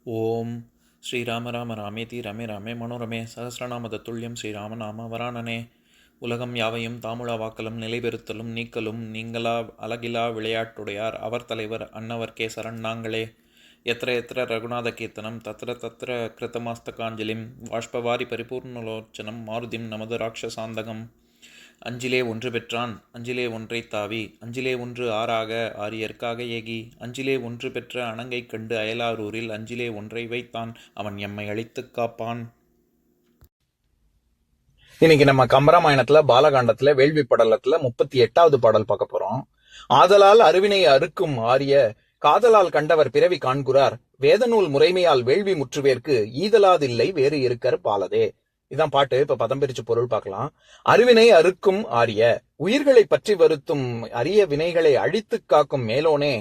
ஓம் ஸ்ரீராம ராம ராமேதி ரமே ராமே மனோரமே சகசிரநாம தத்துல்யம் ஸ்ரீராமநாம வராணனே. உலகம் யாவையும் தாமுழா வாக்கலும் நிலைபெறுத்தலும் நீக்கலும் நீங்களா அழகிலா விளையாட்டுடையார் அவர் தலைவர் அன்னவர் சரண் நாங்களே. எத்திர எத்திர ரகுநாத கீர்த்தனம் தத்திர தத்திர கிருத்தமாஸ்தகாஞ்சலிம் வாஷ்பவாரி பரிபூர்ணலோச்சனம் மாருதிம் நமது ராட்சசாந்தகம். அஞ்சிலே ஒன்று பெற்றான் அஞ்சிலே ஒன்றை தாவி அஞ்சிலே ஒன்று ஆறாக ஆரியர்க்காக ஏகி அஞ்சிலே ஒன்று பெற்ற அணங்கை கண்டு அயலாரூரில் அஞ்சிலே ஒன்றை வைத்தான் அவன் எம்மை அழித்துக் காப்பான். இன்னைக்கு நம்ம கம்பராமாயணத்துல பாலகாண்டத்துல வேள்வி படலத்துல 38வது பாடல் பார்க்க போறோம். ஆதலால் அருவினை அறுக்கும் ஆரிய காதலால் கண்டவர் பிறவி காண்குறார் வேதநூல் முறைமையால் வேள்வி முற்றுவேற்கு ஈதலாதில்லை வேறு இருக்கர் பாலதே. இதான் பாட்டு. இப்ப பதம் பிரிச்சு பொருள் பார்க்கலாம். அருவினை அறுக்கும் ஆரிய, உயிர்களை பற்றி வருத்தும் அரிய வினைகளை அழித்து காக்கும் மேலோனே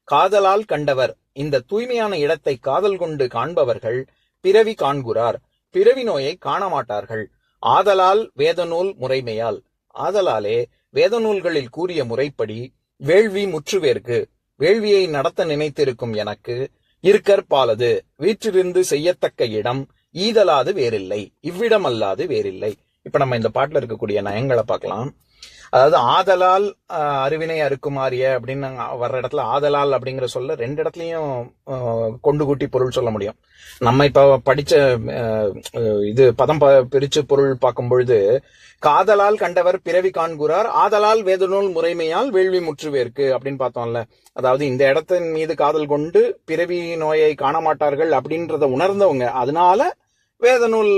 காதலால் கண்டவர், இந்த தூய்மையான இடத்தை காதல் கொண்டு காண்பவர்கள் பிறவி காண்குறார், பிறவி நோயை காண மாட்டார்கள். ஆதலால் வேதநூல் முறைமையால், ஆதலாலே வேதநூல்களில் கூறிய முறைப்படி வேள்வி முற்றுவேற்கு, வேள்வியை நடத்த நினைத்திருக்கும் எனக்கு இருக்கற் பாலது, வீற்றிருந்து செய்யத்தக்க இடம் ஈதலாது வேறில்லை, இவ்விடம் அல்லாது வேறில்லை. இப்ப நம்ம இந்த பாட்டுல இருக்கக்கூடிய நயங்களை பார்க்கலாம். அதாவது ஆதலால் அருவினை அறுக்குமாறிய அப்படின்னு வர்ற இடத்துல ஆதலால் அப்படிங்கிற சொல்ல ரெண்டு இடத்துலயும் கொண்டு கூட்டி பொருள் சொல்ல முடியும். நம்ம இப்ப படிச்ச இது பதம் பிரிச்சு பொருள் பார்க்கும் பொழுது காதலால் கண்டவர் பிறவி காண்குறார் ஆதலால் வேதநூல் முறைமையால் வேள்வி முற்றுவேற்கு அப்படின்னு பார்த்தோம்ல. அதாவது இந்த இடத்தின் மீது காதல் கொண்டு பிறவி நோயை காண மாட்டார்கள் அப்படின்றத உணர்ந்தவங்க, அதனால வேதநூல்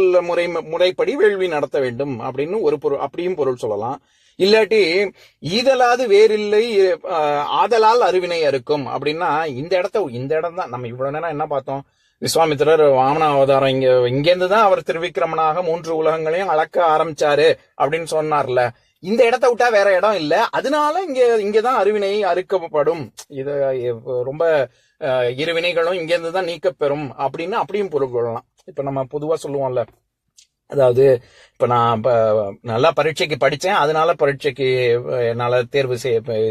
முறைப்படி வேள்வி நடத்த வேண்டும் அப்படின்னு ஒரு பொருள், அப்படியும் பொருள் சொல்லலாம். இல்லாட்டி ஈதலாது வேறில்லை ஆதலால் அருவினை அறுக்கும் அப்படின்னா இந்த இடம் தான் நம்ம இவ்வளவு நேரம் என்ன பார்த்தோம். விஸ்வாமித்திரர் வாமன அவதாரம் இங்கேருந்து தான் அவர் திருவிக்கிரமனாக 3 உலகங்களையும் அளக்க ஆரம்பிச்சாரு அப்படின்னு சொன்னார்ல. இந்த இடத்த விட்டா வேற இடம் இல்ல, அதனால இங்கதான் அருவினை அறுக்கப்படும், இது ரொம்ப இருவினைகளும் இங்கேருந்து தான் நீக்கப்பெறும் அப்படின்னு அப்படியும் பொருள் கொள்ளலாம். இப்ப நம்ம பொதுவா சொல்லுவோம்ல, அதாவது இப்ப நான் நல்லா பரீட்சைக்கு படிச்சேன் அதனால பரீட்சைக்கு என்னால தேர்வு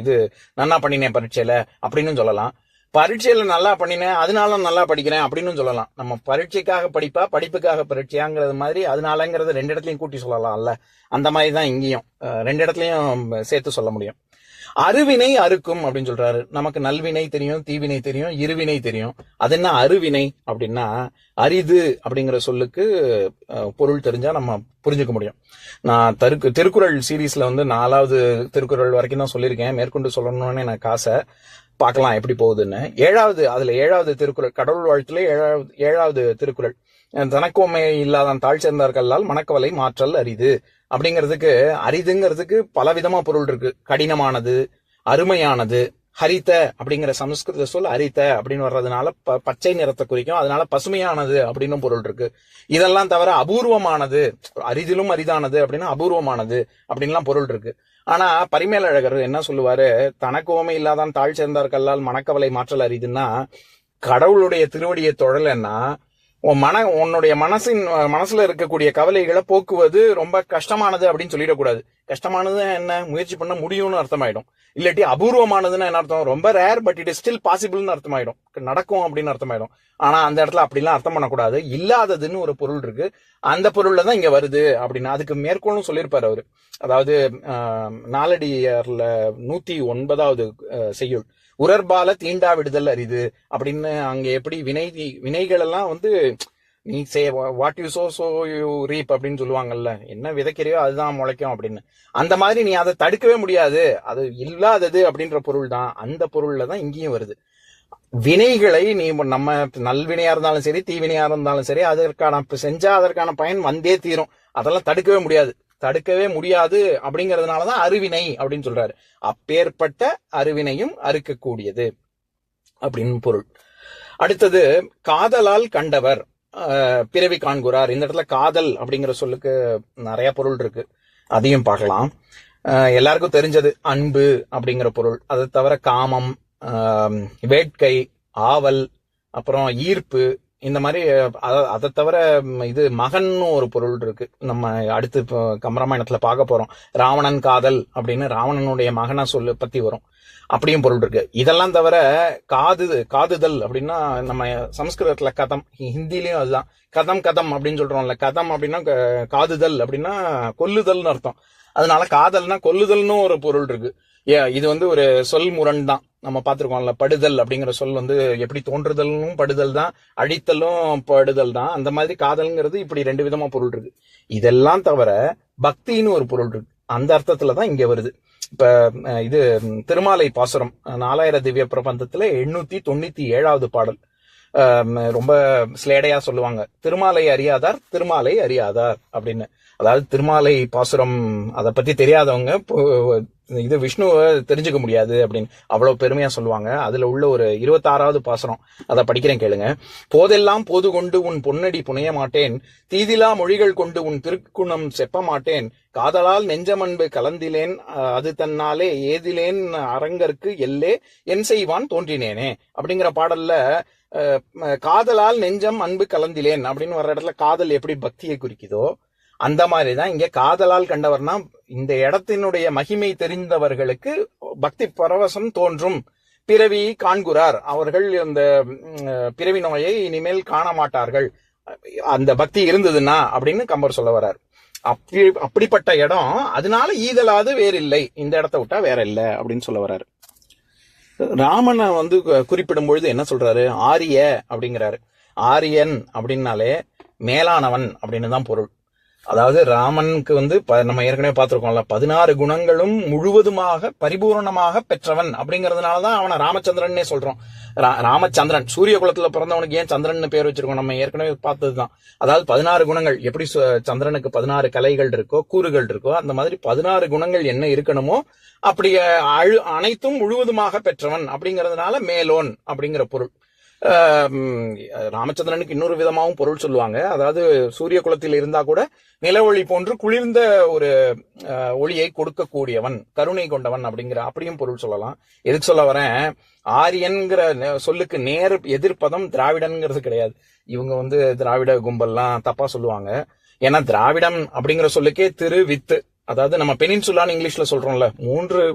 இது நல்லா பண்ணினேன் பரீட்சையில அப்படின்னு சொல்லலாம். பரீட்சையில நல்லா பண்ணினேன் அதனால நல்லா படிக்கிறேன் அப்படின்னு சொல்லலாம். நம்ம பரீட்சைக்காக படிப்பா படிப்புக்காக பரீட்சையாங்கிறது மாதிரி அதனாலங்கிறது 2 இடத்துலயும் கூட்டி சொல்லலாம்ல. அந்த மாதிரிதான் இங்கேயும் 2 இடத்துலயும் சேர்த்து சொல்ல முடியும். அருவினை அறுக்கும் அப்படின்னு சொல்றாரு. நமக்கு நல்வினை தெரியும், தீவினை தெரியும், இருவினை தெரியும். அது என்ன அருவினை அப்படின்னா அரிது அப்படிங்கிற சொல்லுக்கு பொருள் தெரிஞ்சா நம்ம புரிஞ்சுக்க முடியும். நான் திருக்குறள் சீரீஸ்ல 4வது திருக்குறள் வரைக்கும் தான் சொல்லியிருக்கேன். மேற்கொண்டு சொல்லணும்னு எனக்கு ஆசை. பார்க்கலாம் எப்படி போகுதுன்னு. 7வது திருக்குறள், கடவுள் வாழ்த்துல 7வது திருக்குறள், தனக்கோமை இல்லாதான் தாழ் சேர்ந்தார்களால் மணக்கவலை மாற்றல் அரிது அப்படிங்கிறதுக்கு, அரிதுங்கிறதுக்கு பல விதமா பொருள் இருக்கு. கடினமானது, அருமையானது. ஹரித அப்படிங்கிற சமஸ்கிருத சொல் ஹரித அப்படின்னு வர்றதுனால பச்சை நிறத்தை குறிக்கும், அதனால பசுமையானது அப்படின்னு பொருள் இருக்கு. இதெல்லாம் தவிர அபூர்வமானது, அரிதிலும் அரிதானது அப்படின்னா அபூர்வமானது அப்படின்லாம் பொருள் இருக்கு. ஆனா பரிமேலழகர் என்ன சொல்லுவாரு, தனக்கு ஓமை இல்லாதான் தாழ் சேர்ந்தார்களால் மணக்கவலை மாற்றல் அரிதுன்னா, கடவுளுடைய திருவடியை தொழலன்னா உன்னுடைய மனசுல இருக்கக்கூடிய கவலைகளை போக்குவது ரொம்ப கஷ்டமானது அப்படின்னு சொல்லிடக்கூடாது. கஷ்டமானது என்ன, முயற்சி பண்ண முடியும்னு அர்த்தமாயிடும். இல்லாட்டி அபூர்வமானதுன்னு என்ன அர்த்தம், ரொம்ப rare but it is still பாசிபிள்னு அர்த்தமாயிடும், நடக்கும் அப்படின்னு அர்த்தமாயிடும். ஆனா அந்த இடத்துல அப்படிலாம் அர்த்தம் பண்ணக்கூடாது. இல்லாததுன்னு ஒரு பொருள் இருக்கு, அந்த பொருள்ல தான் இங்க வருது அப்படின்னு அதுக்கு மேற்கோளும் சொல்லியிருப்பாரு அவரு. அதாவது நாலடியார்ல 109வது செய்யுள், உரர்பால தீண்டா விடுதல் அரிது அப்படின்னு அங்க எப்படி வினைகள் எல்லாம் நீ வாட் யூ சோ யூ ரீப் அப்படின்னு சொல்லுவாங்கல்ல, என்ன விதைக்கிறையோ அதுதான் முளைக்கும் அப்படின்னு. அந்த மாதிரி நீ அதை தடுக்கவே முடியாது, அது இல்லாதது அப்படின்ற பொருள் தான். அந்த பொருள்ல தான் இங்கேயும் வருது. வினைகளை நீ நம்ம நல்வினையா இருந்தாலும் சரி தீவினையா இருந்தாலும் சரி அதற்கான பயன் வந்தே தீரும். அதெல்லாம் தடுக்கவே முடியாது அப்படிங்கறதுனாலதான் அருவினை அப்படின்னு சொல்றாரு. அப்பேற்பட்ட அருவினையும் அறுக்கக்கூடியது அப்படின்னு பொருள். அடுத்தது காதலால் கண்டவர் பிறவி காண்குறார். இந்த இடத்துல காதல் அப்படிங்கிற சொல்லுக்கு நிறைய பொருள் இருக்கு, அதையும் பார்க்கலாம். எல்லாருக்கும் தெரிஞ்சது அன்பு அப்படிங்கிற பொருள். அதை தவிர காமம், வேட்கை, ஆவல், அப்புறம் ஈர்ப்பு, இந்த மாதிரி. அதை தவிர இது மகன்னு ஒரு பொருள் இருக்கு. நம்ம அடுத்து கம்பராமாயணத்துல பார்க்க போறோம். ராவணன் காதல் அப்படின்னு ராவணனுடைய மகனை பத்தி வரும். அப்படியும் பொருள் இருக்கு. இதெல்லாம் தவிர காதுதல் அப்படின்னா நம்ம சமஸ்கிருதத்துல கதம், ஹிந்திலயும் அதுதான் கதம் கதம் அப்படின்னு சொல்றோம்ல. கதம் அப்படின்னா காதுதல் அப்படின்னா கொல்லுதல்னு அர்த்தம். அதனால காதல்னா கொல்லுதல்னு ஒரு பொருள் இருக்கு. இது வந்து ஒரு சொல் முரண் தான். நம்ம பார்த்திருக்கோம்ல, படுதல் அப்படிங்கிற சொல் வந்து எப்படி தோன்றுதலும் படுதல் தான், அழித்தலும் படுதல் தான். அந்த மாதிரி காதல்ங்கிறது இப்படி 2 விதமா பொருள் இருக்கு. இதெல்லாம் தவிர பக்தின்னு ஒரு பொருள் இருக்கு. அந்த அர்த்தத்துலதான் இங்க வருது. இப்ப இது திருமாலை பாசுரம் 4000 திவ்ய பிரபந்தத்துல 897வது பாடல். ரொம்ப ஸ்லேடையா சொல்லுவாங்க, திருமாலை அறியாதார் அப்படின்னு. அதாவது திருமாலை பாசுரம் அதை பத்தி தெரியாதவங்க இது விஷ்ணுவை தெரிஞ்சுக்க முடியாது அப்படின்னு அவ்வளவு பெருமையா சொல்லுவாங்க. அதுல உள்ள ஒரு 26வது பாசுரம், அதை படிக்கிறேன் கேளுங்க. போதெல்லாம் போது கொண்டு உன் பொன்னடி புனைய மாட்டேன், தீதிலா மொழிகள் கொண்டு உன் திருக்குணம் செப்ப மாட்டேன், காதலால் நெஞ்சமன்பு கலந்திலேன் அது தன்னாலே ஏதிலேன் அரங்கற்கு எல்லே என் செய்வான் தோன்றினேனே அப்படிங்கிற பாடல்ல காதலால் நெஞ்சம் அன்பு கலந்திலேன் அப்படின்னு வர்ற இடத்துல காதல் எப்படி பக்தியை குறிக்குதோ அந்த மாதிரிதான் இங்க காதலால் கண்டவர்னா இந்த இடத்தினுடைய மகிமை தெரிந்தவர்களுக்கு பக்தி பரவசம் தோன்றும், பிறவி காண்குறார், அவர்கள் இந்த பிறவி நோயை இனிமேல் காண மாட்டார்கள் அந்த பக்தி இருந்ததுன்னா அப்படின்னு கம்பர் சொல்ல வர்றார். அப்படிப்பட்ட இடம், அதனால ஈதலாது வேற இல்லை, இந்த இடத்த விட்டா வேற இல்லை அப்படின்னு சொல்ல வர்றாரு. ராமனை வந்து குறிப்பிடும் பொழுது என்ன சொல்றாரு, ஆரிய அப்படிங்கிறாரு. ஆரியன் அப்படின்னாலே மேலானவன் அப்படின்னு தான் பொருள். அதாவது ராமனுக்கு வந்து நம்ம ஏற்கனவே பார்த்திருக்கோம்ல, 16 குணங்களும் முழுவதுமாக பரிபூர்ணமாக பெற்றவன் அப்படிங்கறதுனாலதான் அவனை ராமச்சந்திரன்னே சொல்றோம். ராமச்சந்திரன், சூரிய குலத்துல பிறந்தவனுக்கு ஏன் சந்திரன் பேர் வச்சிருக்கோம், நம்ம ஏற்கனவே பார்த்ததுதான். அதாவது 16 குணங்கள், எப்படி சந்திரனுக்கு 16 கலைகள் இருக்கோ, கூறுகள் இருக்கோ, அந்த மாதிரி 16 குணங்கள் என்ன இருக்கணுமோ அப்படி அனைத்தும் முழுவதுமாக பெற்றவன் அப்படிங்கறதுனால மேலோன் அப்படிங்கிற பொருள். ராமச்சந்திரனுக்கு இன்னொரு விதமாகவும் பொருள் சொல்லுவாங்க. அதாவது சூரிய குலத்தில் இருந்தா கூட நிலவொளி போன்று குளிர்ந்த ஒரு ஒளியை கொடுக்கக்கூடியவன், கருணை கொண்டவன் அப்படியும் பொருள் சொல்லலாம். எதுக்கு சொல்ல வரேன், ஆரியன்கிற சொல்லுக்கு நேர் எதிர்ப்பதம் திராவிடன்ங்கிறது கிடையாது. இவங்க வந்து திராவிட கும்பல்லாம் தப்பா சொல்லுவாங்க. ஏன்னா திராவிடம் அப்படிங்கிற சொல்லுக்கே திரு வித்து, அதாவது நம்ம பெனின்சுலான்னு இங்கிலீஷ்ல சொல்றோம்ல, 3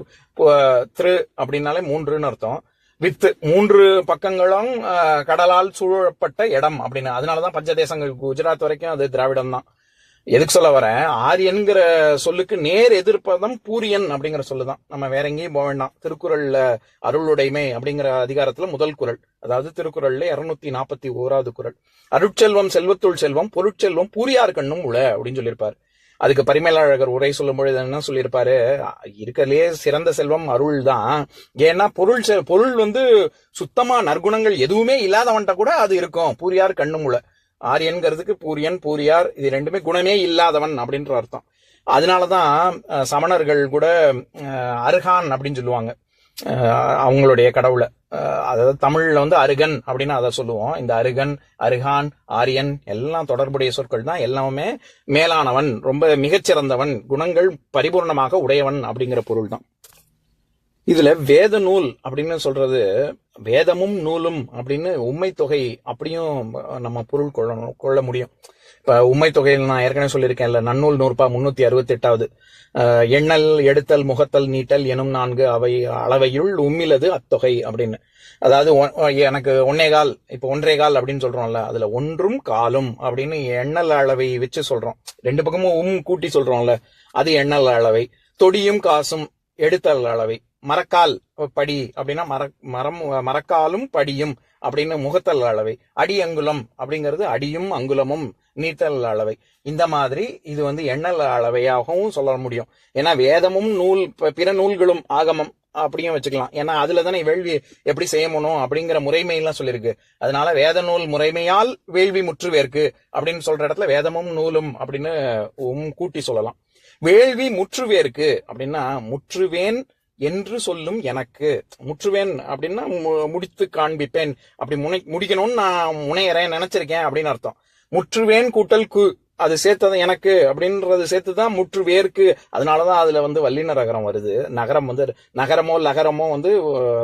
திரு அப்படின்னாலே 3ன்னு அர்த்தம். வித்து 3 பக்கங்களும் கடலால் சூழப்பட்ட இடம் அப்படின்னு. அதனாலதான் பஞ்சதேசங்கள் குஜராத் வரைக்கும் அது திராவிடம் தான். எதுக்கு சொல்ல வரேன், ஆரியன்கிற சொல்லுக்கு நேர் எதிர்ப்பதம் பூரியன் அப்படிங்கிற சொல்லுதான். நம்ம வேற எங்கேயும் போக வேண்டாம். திருக்குறள்ல அருளுடைமை அப்படிங்கிற அதிகாரத்துல முதல் குறள், அதாவது திருக்குறள்ல 241வது குறள், அருட்செல்வம் செல்வத்துள் செல்வம் பொருட்செல்வம் பூரியார் கண்ணும் உள அப்படின்னு சொல்லியிருப்பாரு. அதுக்கு பரிமேலழகர் உரை சொல்லும் பொழுது என்ன சொல்லியிருப்பாரு, இருக்கிறதுலே சிறந்த செல்வம் அருள் தான். ஏன்னா பொருள் வந்து சுத்தமா நற்குணங்கள் எதுவுமே இல்லாதவன்ட்ட கூட அது இருக்கும். பூரியார் கண்ணுமுள்ள, ஆரியன்கிறதுக்கு பூரியன் பூரியார் இது ரெண்டுமே குணமே இல்லாதவன் அப்படின்ற அர்த்தம். அதனாலதான் சமணர்கள் கூட அருகான் அப்படின்னு சொல்லுவாங்க அவங்களுடைய கடவுளை. அதாவது தமிழ்ல வந்து அருகன் அப்படின்னு அதை சொல்லுவோம். இந்த அருகன், அருகான், ஆரியன் எல்லாம் தொடர்புடைய சொற்கள் தான். எல்லாமே மேலானவன், ரொம்ப மிகச்சிறந்தவன், குணங்கள் பரிபூர்ணமாக உடையவன் அப்படிங்கிற பொருள் தான். இதுல வேத நூல் அப்படின்னு சொல்றது, வேதமும் நூலும் அப்படின்னு உண்மை தொகை அப்படியும் நம்ம பொருள் கொள்ள முடியும். இப்ப உண்மை தொகையில் நான் ஏற்கனவே சொல்லியிருக்கேன்ல, நன்னூல் நூற்பா 368வது, எண்ணல் எடுத்தல் முகத்தல் நீட்டல் எனும் 4 அவை அளவையுள் உம்மிலது அத்தொகை அப்படின்னு. அதாவது எனக்கு 1.25, இப்ப 1.25 அப்படின்னு சொல்றோம்ல, அதுல 1 காலும் அப்படின்னு எண்ணல் அளவை வச்சு சொல்றோம். 2 பக்கமும் கூட்டி சொல்றோம்ல, அது எண்ணல் அளவை. தொடியும் காசும் எடுத்தல் அளவை. மரக்கால் படி அப்படின்னா மரக்காலும் படியும் அப்படின்னு முகத்தல் அளவை. அடி அங்குலம் அப்படிங்கிறது அடியும் அங்குலமும் நீட்டல் அளவை. இந்த மாதிரி இது வந்து எண்ணல் அளவையாகவும் சொல்ல முடியும். ஏன்னா வேதமும் நூல் பிற நூல்களும் ஆகமம் அப்படியும் வச்சுக்கலாம். ஏன்னா அதுல தானே வேள்வி எப்படி செய்யணும் அப்படிங்கிற முறைமையெல்லாம் சொல்லியிருக்கு. அதனால வேத நூல் முறைமையால் வேள்வி முற்றுவேற்கு அப்படின்னு சொல்ற இடத்துல வேதமும் நூலும் அப்படின்னு கூட்டி சொல்லலாம். வேள்வி முற்றுவேற்கு அப்படின்னா முற்றுவேன் என்று சொல்லும் எனக்கு. முற்றுவேன் அப்படின்னா முடித்து காண்பிப்பேன், அப்படி முடிக்கணும்னு நான் முனையறேன் நினைச்சிருக்கேன் அப்படின்னு அர்த்தம். முற்றுவேன் கூட்டல் கு, அது சேர்த்தது எனக்கு அப்படின்றது சேர்த்துதான் முற்றுவேற்கு. அதனாலதான் அதுல வந்து வல்லின ரகரம் வருது. நகரம் வந்து நகரமோ லகரமோ வந்து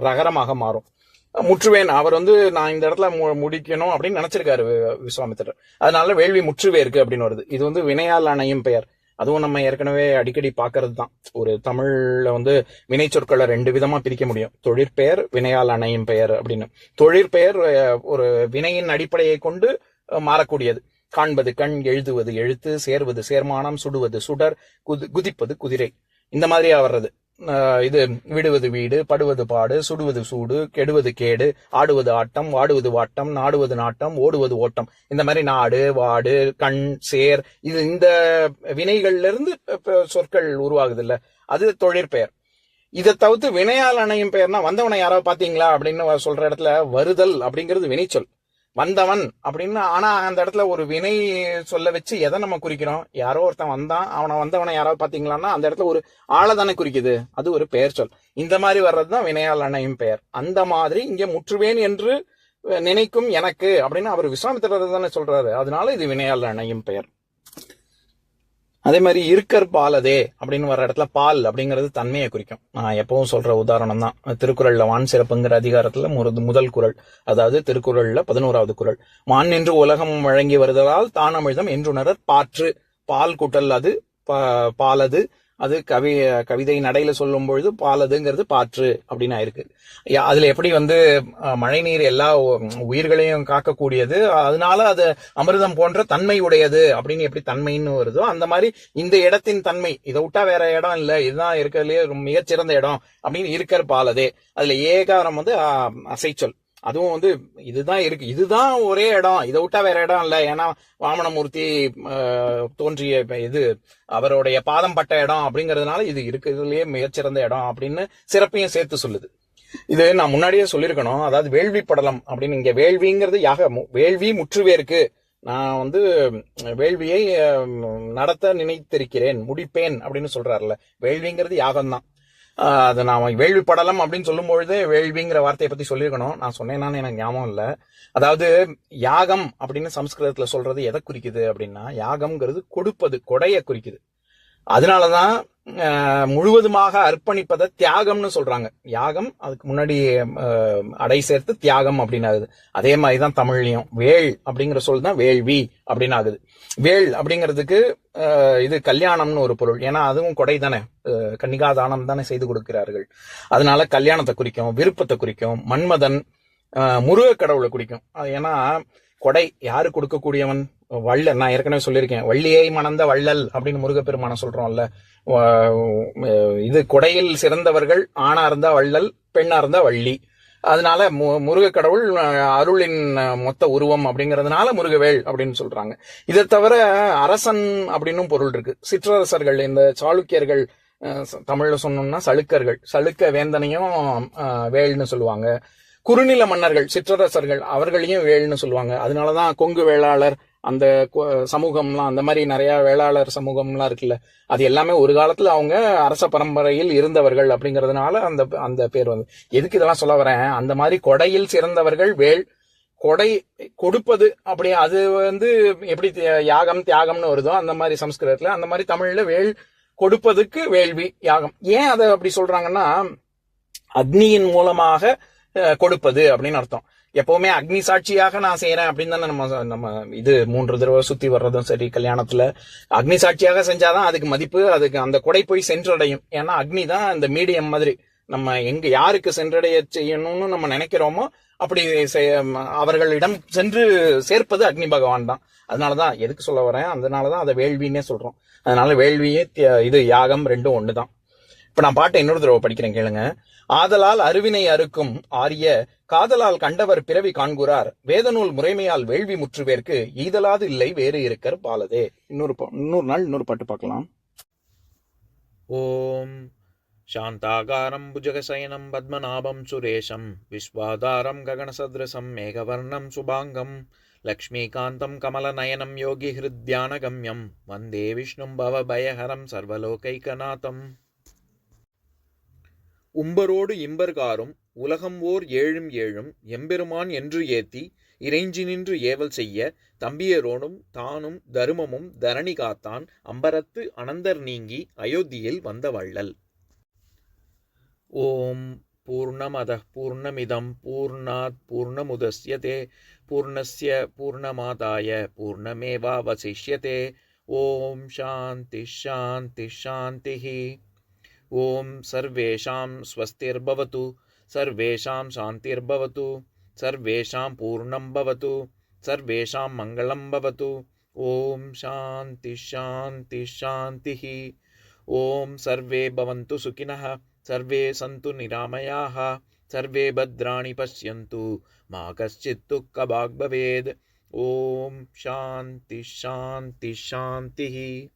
ரகரமாக மாறும். முற்றுவேன், அவர் வந்து நான் இந்த இடத்துல முடிக்கணும் அப்படின்னு நினைச்சிருக்காரு விஸ்வாமித்திரர். அதனால வேள்வி முற்றுவேற்கு அப்படின்னு வருது. இது வந்து வினையால் அணையும் பெயர். அதுவும் நம்ம ஏற்கனவே அடிக்கடி பார்க்கறது தான். ஒரு தமிழ்ல வினை சொற்களை 2 விதமா பிரிக்க முடியும். தொழிற்பெயர், வினையால் அணையும் பெயர் அப்படின்னு. தொழிற்பெயர் ஒரு வினையின் அடிப்படையை கொண்டு மாறக்கூடியது. காண்பது கண், எழுதுவது எழுத்து, சேர்வது சேர்மானம், சுடுவது சுடர், குதிப்பது குதிரை, இந்த மாதிரியா வர்றது. இது விடுவது வீடு, படுவது பாடு, சுடுவது சூடு, கெடுவது கேடு, ஆடுவது ஆட்டம், வாடுவது வாட்டம், நாடுவது நாட்டம், ஓடுவது ஓட்டம், இந்த மாதிரி நாடு, வாடு, கண், சேர், இது இந்த வினைகள்ல இருந்து சொற்கள் உருவாகுது இல்ல, அது தொழிற்பெயர். இதை தவிர்த்து வினையால் அணையும் பெயர்னா வந்தவனை யாராவது பாத்தீங்களா அப்படின்னு சொல்ற இடத்துல வருதல் அப்படிங்கிறது வினைச்சொல். வந்தவன் அப்படின்னு, ஆனா அந்த இடத்துல ஒரு வினை சொல்ல வச்சு எதை நம்ம குறிக்கிறோம்? யாரோ ஒருத்தன் வந்தான், வந்தவனை யாராவது பாத்தீங்களான்னா அந்த இடத்துல ஒரு ஆளதானே குறிக்குது, அது ஒரு பெயர் சொல். இந்த மாதிரி வர்றதுதான் வினையால் அணையும் பெயர். அந்த மாதிரி இங்க முற்றுவேன் என்று நினைக்கும் எனக்கு அப்படின்னு அவர் விஸ்வாமித்திரர் தானே சொல்றாரு, அதனால இது வினையால் அணையும் பெயர். அதே மாதிரி இருக்கற் பாலதே அப்படின்னு வர்ற இடத்துல பால் அப்படிங்கிறது தன்மையை குறிக்கும். நான் எப்பவும் சொல்ற உதாரணம் தான், திருக்குறள்ல வான் சிறப்புங்கிற அதிகாரத்துல முதல் குறள், அதாவது திருக்குறள்ல 11வது குறள், மான் என்று உலகம் வழங்கி வருதலால் தான் அமிழ்தம் என்றுணரற் பாற்று. பால் கூட்டல் அது பாலது, அது கவிதை நடையில சொல்லும் பொழுது பாலதுங்கிறது பாற்று அப்படின்னு ஆயிருக்கு. அதுல எப்படி மழை நீர் எல்லா உயிர்களையும் காக்கக்கூடியது, அதனால அது அமிர்தம் போன்ற தன்மை உடையது அப்படின்னு எப்படி தன்மைன்னு வருதோ, அந்த மாதிரி இந்த இடத்தின் தன்மை, இதை விட்டா வேற இடம் இல்லை, இதுதான் இருக்கிறதுலயே மிகச்சிறந்த இடம் அப்படின்னு இருக்கற் பாலதே. அதுல ஏகாரம் அசைச்சொல், அதுவும் இதுதான் இருக்கு, இதுதான் ஒரே இடம், இதை விட்டா வேற இடம் இல்ல. ஏன்னா வாமனமூர்த்தி தோன்றிய இது அவருடைய பாதம் பட்ட இடம் அப்படிங்கறதுனால இது இருக்கிறதுலயே மிகச்சிறந்த இடம் அப்படின்னு சிறப்பையும் சேர்த்து சொல்லுது. இது நான் முன்னாடியே சொல்லியிருக்கணும். அதாவது வேள்வி படலம் அப்படின்னு, இங்க வேள்விங்கிறது வேள்வி முற்றுவேற்கு, நான் வேள்வியை நடத்த நினைத்திருக்கிறேன், முடிப்பேன் அப்படின்னு சொல்றாருல. வேள்விங்கிறது யாகம் தான். அதை நான் வேள்வி படலம் அப்படின்னு சொல்லும் பொழுது வேள்விங்கிற வார்த்தையை பத்தி சொல்லியிருக்கணும். நான் சொன்னேன்னு எனக்கு ஞாபகம் இல்லை. அதாவது யாகம் அப்படின்னு சமஸ்கிருதத்துல சொல்றது எதை குறிக்குது அப்படின்னா, யாகம்ங்கிறது கொடுப்பது, கொடைய குறிக்குது. அதனாலதான் முழுவதுமாக அர்ப்பணிப்பதை தியாகம்னு சொல்றாங்க. யாகம் அதுக்கு முன்னாடி அடை சேர்த்து தியாகம் அப்படின்னு ஆகுது. அதே மாதிரிதான் தமிழ்லயும் வேள் அப்படிங்கிற சொல் தான் வேள்வி அப்படின்னு ஆகுது. வேள் அப்படிங்கிறதுக்கு இது கல்யாணம்னு ஒரு பொருள். ஏன்னா அதுவும் கொடை தானே, கன்னிகாதானம் தானே செய்து கொடுக்கிறார்கள். அதனால கல்யாணத்தை குறிக்கும், விருப்பத்தை குறிக்கும். மன்மதன் முருக கடவுளை குறிக்கும். ஏன்னா கொடை யாரு கொடுக்கக்கூடியவன்? வள்ளல். நான் ஏற்கனவே சொல்லியிருக்கேன், வள்ளியை மணந்த வள்ளல் அப்படின்னு முருகப்பெருமான சொல்றோம்ல. இது கொடையில் சிறந்தவர்கள் ஆணா இருந்தா வள்ளல், பெண்ணா இருந்தா வள்ளி. அதனால முருக கடவுள் அருளின் மொத்த உருவம் அப்படிங்கறதுனால முருகவேள் அப்படின்னு சொல்றாங்க. இதை தவிர அரசன் அப்படின்னு பொருள் இருக்கு. சிற்றரசர்கள், இந்த சாளுக்கியர்கள், தமிழ்ல சொன்னோம்னா சளுக்கர்கள், சளுக்க வேந்தனையும் வேள்னு சொல்லுவாங்க. குறுநில மன்னர்கள், சிற்றரசர்கள், அவர்களையும் வேள்னு சொல்லுவாங்க. அதனாலதான் கொங்கு வேளாளர் அந்த சமூகம்லாம், அந்த மாதிரி நிறைய வேளாளர் சமூகம்லாம் இருக்குல்ல, அது எல்லாமே ஒரு காலத்துல அவங்க அரச பரம்பரையில் இருந்தவர்கள் அப்படிங்கறதுனால அந்த பேர் எதுக்கு இதெல்லாம் சொல்ல வரேன், அந்த மாதிரி கொடையில் சிறந்தவர்கள் வேள். கொடை கொடுப்பது அப்படி, அது எப்படி யாகம் தியாகம்னு வருதோ அந்த மாதிரி சமஸ்கிருதத்துல, அந்த மாதிரி தமிழ்ல வேள் கொடுப்பதுக்கு வேள்வி யாகம். ஏன் அதை அப்படி சொல்றாங்கன்னா, அக்னியின் மூலமாக கொடுப்பது அப்படின்னு அர்த்தம். எப்பவுமே அக்னி சாட்சியாக நான் செய்யறேன் அப்படின்னு தானே நம்ம இது 3 தடவை சுத்தி வர்றதும் சரி, கல்யாணத்துல அக்னி சாட்சியாக செஞ்சாதான் அதுக்கு மதிப்பு, அதுக்கு அந்த கொடை போய் சென்றடையும். ஏன்னா அக்னி தான் இந்த மீடியம் மாதிரி, நம்ம எங்க யாருக்கு சென்றடைய செய்யணும்னு நம்ம நினைக்கிறோமோ அப்படி அவர்களிடம் சென்று சேர்ப்பது அக்னி பகவான் தான். அதனாலதான் எதுக்கு சொல்ல வரேன், அதனாலதான் அதை வேள்வின்னே சொல்றோம். அதனால வேள்வியே இது யாகம் ரெண்டும் ஒண்ணுதான். இப்ப நான் பாட்டை இன்னொரு தடவை படிக்கிறேன், கேளுங்க. ஆதலால் அருவினை அறுக்கும் ஆரிய காதலால் கண்டவர் பிறவி காண்குறார், வேதநூல் முறைமையால் வேள்வி முற்றுவேற்கு ஈதலாது இல்லை வேறு இருக்கற் பாலதே. இன்னொரு நாள் இன்னொரு பாட்டு பார்க்கலாம். ஓம் சாந்தாகாரம் புஜகசயனம் பத்மநாபம் சுரேஷம் விஸ்வாதாரம் ககனசத்ருசம் மேகவர்ணம் சுபாங்கம் லக்ஷ்மீகாந்தம் கமலநயனம் யோகி ஹிருத்யானகம்யம் வந்தே விஷ்ணும் பவபயஹரம் சர்வலோகைகநாதம். உம்பரோடு இம்பர்காரும் உலகம் ஓர் ஏழும் ஏழும் எம்பெருமான் என்று ஏத்தி இறைஞ்சி நின்று ஏவல் செய்ய தம்பியரோடும் தானும் தருமமும் தரணி காத்தான் அம்பரத்து அனந்தர் நீங்கி அயோத்தியில் வந்த வள்ளல். ஓம் பூர்ணமத பூர்ணமிதம் பூர்ணாத் பூர்ணமுதஸ்யதே பூர்ணஸ்ய பூர்ணமாதாய பூர்ணமேவாவசிஷ்யதே. ॐ शान्तिः शान्तिः शान्तिः। ॐ सर्वेषां स्वस्तिर्भवतु, सर्वेषां शान्तिर्भवतु, सर्वेषां पूर्णं भवतु, सर्वेषां मङ्गलं भवतु। ॐ शान्तिः शान्तिः शान्तिः। ॐ सर्वे भवन्तु सुखिनः, सर्वे सन्तु निरामयाः, सर्वे भद्राणि पश्यन्तु, मा कश्चित् दुःखभाग् भवेत्। ॐ शान्तिः शान्तिः शान्तिः।